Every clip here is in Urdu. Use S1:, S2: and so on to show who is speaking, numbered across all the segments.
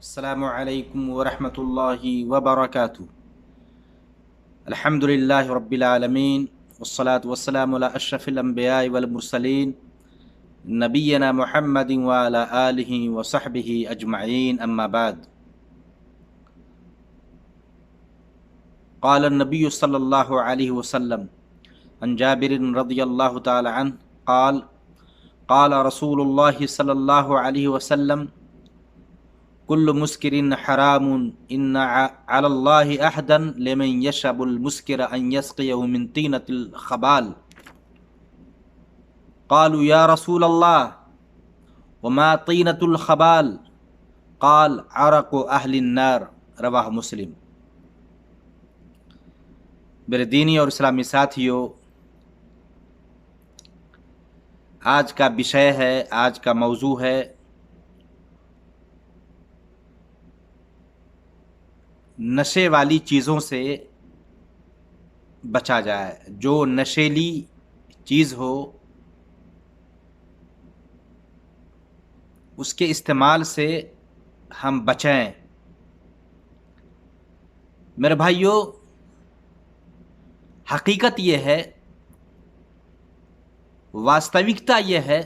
S1: السلام علیکم ورحمۃ اللہ وبرکاتہ۔ الحمد للہ رب العالمین والصلاة والسلام علی اشرف الانبیاء والمرسلین نبینا محمد وعلی آلہ وصحبہ اجمعین، اما بعد۔ قال النبی صلی اللہ علیہ وسلم عن جابر رضی اللہ تعالی عنہ قال قال رسول اللہ صلی اللہ علیہ وسلم کل مسکر حرام ان علی اللہ عہدا لمن یشرب المسکر ان یسقیہ من طینۃ الخبال۔ قالوا یا رسول اللہ وما طینۃ الخبال؟ قال عرق اہل النار، رواہ مسلم۔ میرے دینی اور اسلامی ساتھیوں، آج کا وشے ہے، آج کا موضوع ہے نشے والی چیزوں سے بچا جائے۔ جو نشیلی چیز ہو اس کے استعمال سے ہم بچیں۔ میرے بھائیوں، حقیقت یہ ہے، واستوکتا یہ ہے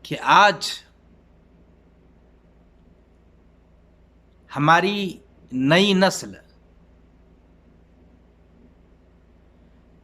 S1: کہ آج ہماری نئی نسل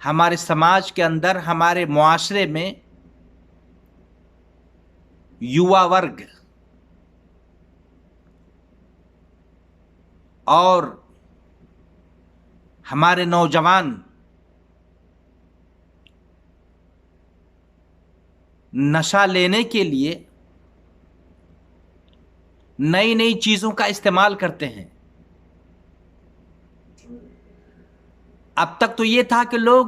S1: ہمارے سماج کے اندر، ہمارے معاشرے میں یوا ورگ اور ہمارے نوجوان نشہ لینے کے لیے نئی نئی چیزوں کا استعمال کرتے ہیں۔ اب تک تو یہ تھا کہ لوگ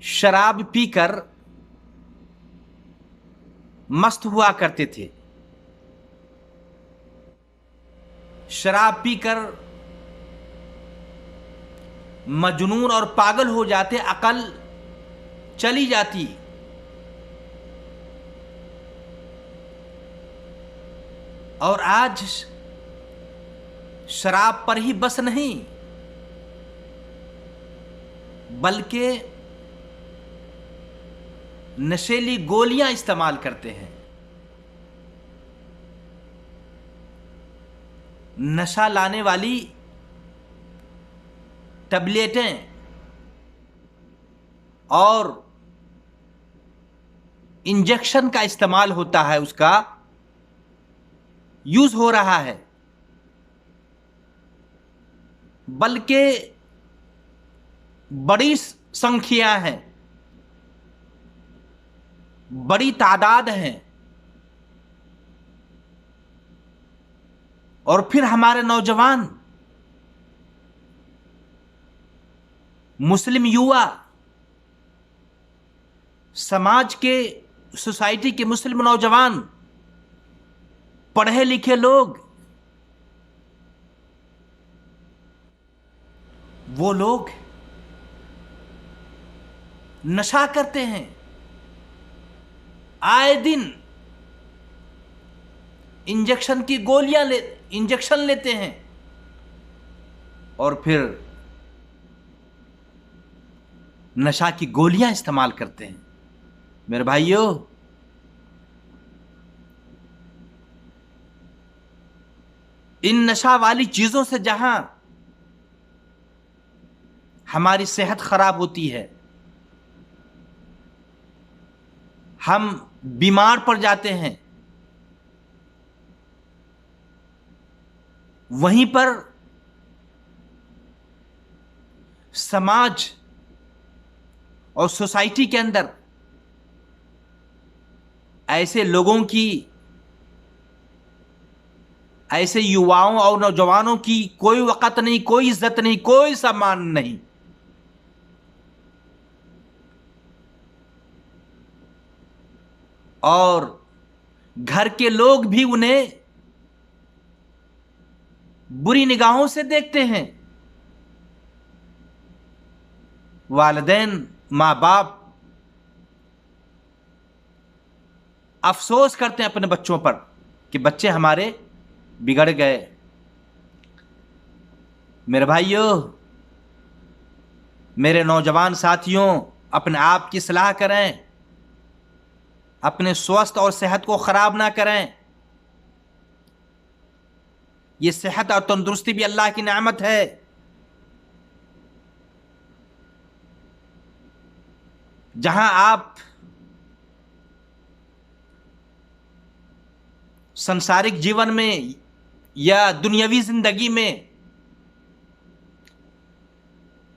S1: شراب پی کر مست ہوا کرتے تھے، شراب پی کر مجنون اور پاگل ہو جاتے، عقل چلی جاتی۔ اور آج شراب پر ہی بس نہیں، بلکہ نشیلی گولیاں استعمال کرتے ہیں، نشہ لانے والی ٹیبلیٹیں اور انجیکشن کا استعمال ہوتا ہے، اس کا یوز ہو رہا ہے۔ بلکہ بڑی سنکھیاں ہیں، بڑی تعداد ہیں، اور پھر ہمارے نوجوان مسلم یوا، سماج کے، سوسائٹی کے مسلم نوجوان، پڑھے لکھے لوگ، وہ لوگ نشہ کرتے ہیں، آئے دن انجیکشن کی گولیاں انجیکشن لیتے ہیں، اور پھر نشہ کی گولیاں استعمال کرتے ہیں۔ میرے بھائیوں، ان نشہ والی چیزوں سے جہاں ہماری صحت خراب ہوتی ہے، ہم بیمار پڑ جاتے ہیں، وہیں پر سماج اور سوسائٹی کے اندر ایسے لوگوں کی، ایسے یواؤں اور نوجوانوں کی کوئی وقت نہیں، کوئی عزت نہیں، کوئی سامان نہیں۔ اور گھر کے لوگ بھی انہیں بری نگاہوں سے دیکھتے ہیں، والدین، ماں باپ افسوس کرتے ہیں اپنے بچوں پر کہ بچے ہمارے بگڑ گئے. میرے بھائیوں، میرے نوجوان ساتھیوں، اپنے آپ کی اصلاح کریں، اپنے سوست اور صحت کو خراب نہ کریں. یہ صحت اور تندرستی بھی اللہ کی نعمت ہے. جہاں آپ سنسارک جیون میں یا دنیاوی زندگی میں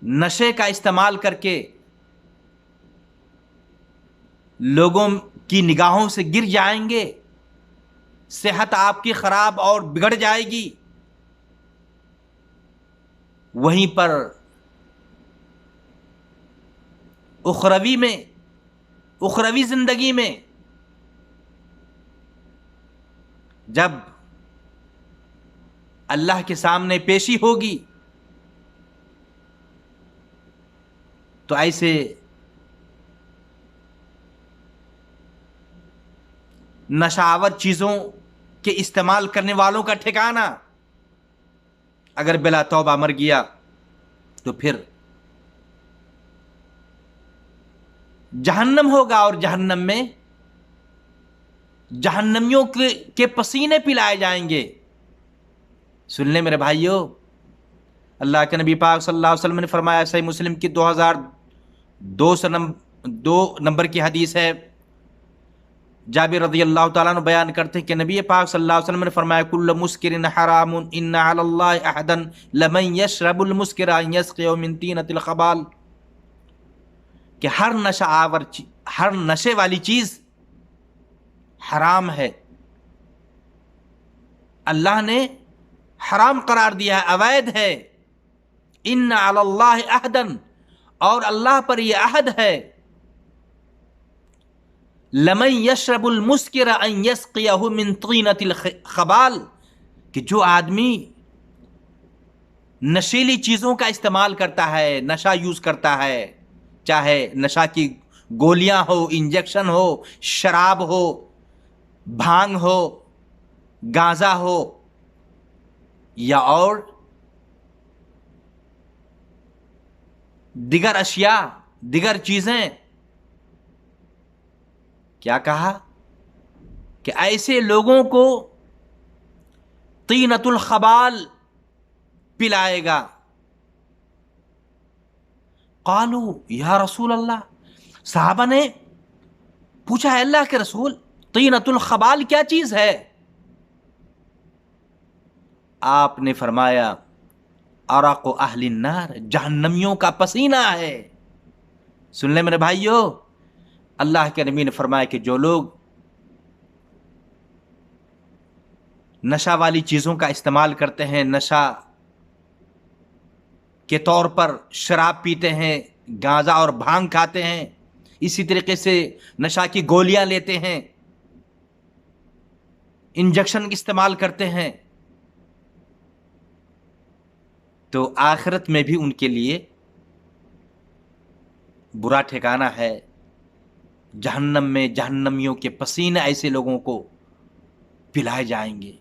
S1: نشے کا استعمال کر کے لوگوں کی نگاہوں سے گر جائیں گے، صحت آپ کی خراب اور بگڑ جائے گی، وہیں پر اخروی زندگی میں جب اللہ کے سامنے پیشی ہوگی تو ایسے نشاور چیزوں کے استعمال کرنے والوں کا ٹھکانہ اگر بلا توبہ مر گیا تو پھر جہنم ہوگا، اور جہنم میں جہنمیوں کے پسینے پلائے جائیں گے. سن لیں میرے بھائیوں، اللہ کے نبی پاک صلی اللہ علیہ وسلم نے فرمایا، صحیح مسلم کی 2002 نمبر کی حدیث ہے، جابر رضی اللہ تعالیٰ عنہ بیان کرتے ہیں کہ نبی پاک صلی اللہ علیہ وسلم نے فرمایا، کل مسکر حرام ان علی اللہ عہدا لمن یشرب المسکر ان یسقی من طینۃ الخبال، کہ ہر نشے والی چیز حرام ہے، اللہ نے حرام قرار دیا ہے، اوید ہے. ان علی اللہ عہدا، اور اللہ پر یہ عہد ہے، لمن یشرب المسکر ان یسقیہ من طینۃ الخبال، کہ جو آدمی نشیلی چیزوں کا استعمال کرتا ہے، نشہ یوز کرتا ہے، چاہے نشہ کی گولیاں ہو، انجیکشن ہو، شراب ہو، بھانگ ہو، گانزا ہو، یا اور دیگر اشیاء، دیگر چیزیں، کیا کہا کہ ایسے لوگوں کو طینۃ الخبال پلائے گا. قالوا یا رسول اللہ، صحابہ نے پوچھا، ہے اللہ کے رسول، طینۃ الخبال کیا چیز ہے؟ آپ نے فرمایا، عرق اہل النار، جہنمیوں کا پسینہ ہے. سن لیں میرے بھائیوں، اللہ کے نبی نے فرمایا کہ جو لوگ نشہ والی چیزوں کا استعمال کرتے ہیں، نشہ کے طور پر شراب پیتے ہیں، گانزا اور بھانگ کھاتے ہیں، اسی طریقے سے نشہ کی گولیاں لیتے ہیں، انجیکشن استعمال کرتے ہیں، تو آخرت میں بھی ان کے لیے برا ٹھکانہ ہے. جہنم میں جہنمیوں کے پسینے ایسے لوگوں کو پلائے جائیں گے.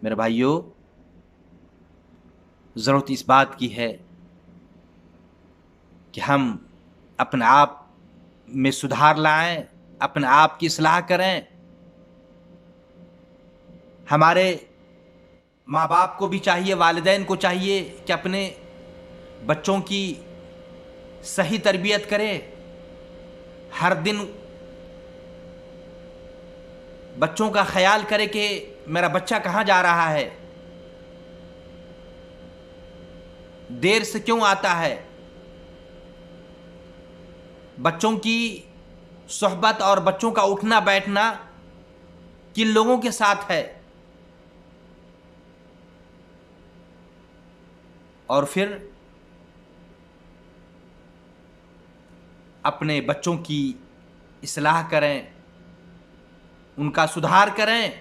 S1: میرے بھائیوں، ضرورت اس بات کی ہے کہ ہم اپنے آپ میں سدھار لائیں، اپنے آپ کی اصلاح کریں. ہمارے ماں باپ کو بھی چاہیے، والدین کو چاہیے کہ اپنے بچوں کی صحیح تربیت کرے. ہر دن بچوں کا خیال کرے کہ میرا بچہ کہاں جا رہا ہے، دیر سے کیوں آتا ہے. بچوں کی صحبت اور بچوں کا اٹھنا بیٹھنا کن لوگوں کے ساتھ ہے، اور پھر اپنے بچوں کی اصلاح کریں، ان کا سدھار کریں.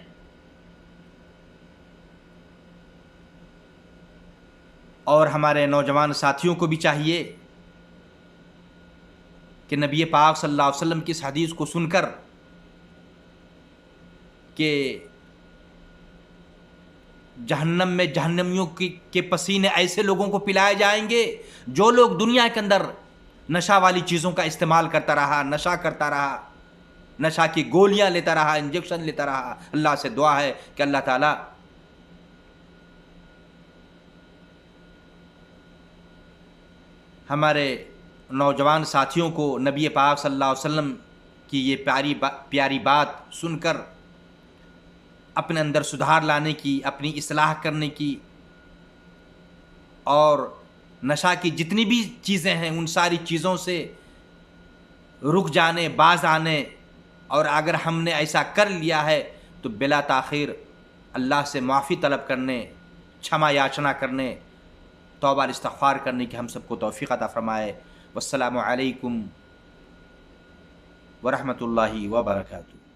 S1: اور ہمارے نوجوان ساتھیوں کو بھی چاہیے کہ نبی پاک صلی اللہ علیہ وسلم کی اس حدیث کو سن کر کہ جہنم میں جہنمیوں کے پسینے ایسے لوگوں کو پلائے جائیں گے جو لوگ دنیا کے اندر نشہ والی چیزوں کا استعمال کرتا رہا، نشہ کرتا رہا، نشہ کی گولیاں لیتا رہا، انجیکشن لیتا رہا۔ اللہ سے دعا ہے کہ اللہ تعالیٰ ہمارے نوجوان ساتھیوں کو نبی پاک صلی اللہ علیہ وسلم کی یہ پیاری بات سن کر اپنے اندر سدھار لانے کی، اپنی اصلاح کرنے کی، اور نشہ کی جتنی بھی چیزیں ہیں ان ساری چیزوں سے رک جانے، باز آنے، اور اگر ہم نے ایسا کر لیا ہے تو بلا تاخیر اللہ سے معافی طلب کرنے، چھما یاچنا کرنے، توبہ استغفار کرنے کی ہم سب کو توفیق عطا فرمائے۔ والسلام علیکم ورحمۃ اللہ وبرکاتہ۔